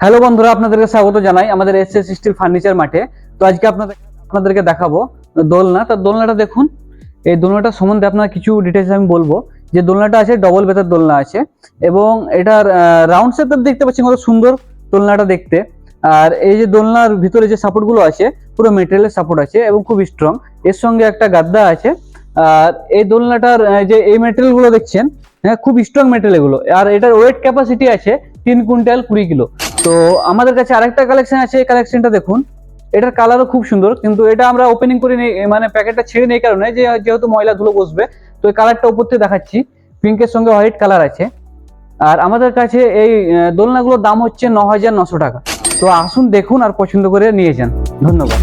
Hello বন্ধুরা, আপনাদেরকে স্বাগত জানাই আমাদের এসএস স্টিল ফার্নিচার মাঠে। তো আজকে আপনাদেরকে দেখাবো দোলনা। তার দোলনাটা দেখুন। এই দোলনাটা সম্বন্ধে আপনার কিছু ডিটেলস আমি বলবো। যে দোলনাটা আছে ডবল বেতার দোলনা আছে, এবং এটার রাউন্ড শেপটা দেখতে পাচ্ছেন কত সুন্দর দোলনাটা দেখতে। আর এই যে দোলনার ভিতরে যে সাপোর্টগুলো আছে পুরো মেটেরিয়ালের সাপোর্ট আছে এবং খুব স্ট্রং। এর সঙ্গে একটা গাদ্দা আছে। আর এই দোলনাটার যে এই মেটেরিয়ালগুলো দেখছেন, হ্যাঁ খুব স্ট্রং মেটেরিয়াল এগুলো। আর এটার ওয়েট ক্যাপাসিটি আছে 3 কুইন্টাল 20 কিলো। তো আমাদের কাছে আরেকটা কালেকশন আছে, এই কালেকশনটা দেখুন। এটার কালারও খুব সুন্দর, কিন্তু এটা আমরা ওপেনিং করে নেই, মানে প্যাকেটটা ছেড়ে নেই কারণে যেহেতু ময়লা ধুলো বসবে। তো এই কালারটা উপর থেকে দেখাচ্ছি, পিঙ্কের সঙ্গে হোয়াইট কালার আছে। আর আমাদের কাছে এই দোলনাগুলোর দাম হচ্ছে 9,900 টাকা। তো আসুন দেখুন আর পছন্দ করে নিয়ে যান। ধন্যবাদ।